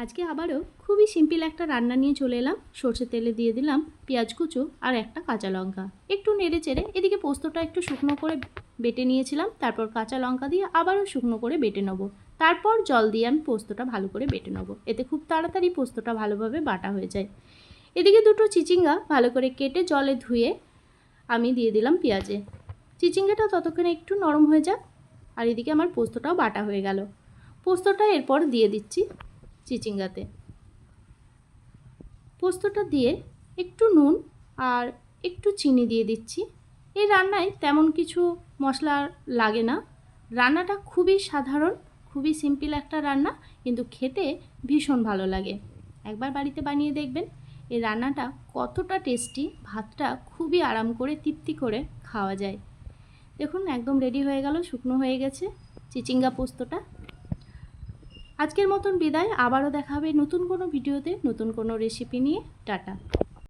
আজকে আবারও খুবই সিম্পল একটা রান্না নিয়ে চলে এলাম। সরষের তেলে দিয়ে দিলাম পেঁয়াজ কুচো আর একটা কাঁচা লঙ্কা, একটু নেড়ে চেড়ে এদিকে পোস্তটা একটু শুকনো করে বেটে নিয়েছিলাম। তারপর কাঁচা লঙ্কা দিয়ে আবারও শুকনো করে বেটে নেবো। তারপর জল দিয়ে আমি পোস্তটা ভালো করে বেটে নেবো, এতে খুব তাড়াতাড়ি পোস্তটা ভালোভাবে বাটা হয়ে যায়। এদিকে দুটো চিচিঙ্গা ভালো করে কেটে জলে ধুয়ে আমি দিয়ে দিলাম পেঁয়াজে। চিচিঙ্গাটা ততক্ষণে একটু নরম হয়ে যাক, আর এদিকে আমার পোস্তটাও বাটা হয়ে গেল। পোস্তটা এরপর দিয়ে দিচ্ছি চিচিঙ্গাতে। পোস্তটা দিয়ে একটু নুন আর একটু চিনি দিয়ে দিচ্ছি। এই রান্নায় তেমন কিছু মশলা লাগে না, রান্নাটা খুবই সাধারণ, খুবই সিম্পল একটা রান্না, কিন্তু খেতে ভীষণ ভালো লাগে। একবার বাড়িতে বানিয়ে দেখবেন এই রান্নাটা কতটা টেস্টি। ভাতটা খুবই আরাম করে তৃপ্তি করে খাওয়া যায়। দেখুন একদম রেডি হয়ে গেল, শুকনো হয়ে গেছে চিচিঙ্গা পোস্তটা। আজকের মতন বিদায়, আবারও দেখা হবে নতুন কোনো ভিডিওতে নতুন কোনো রেসিপি নিয়ে। টাটা।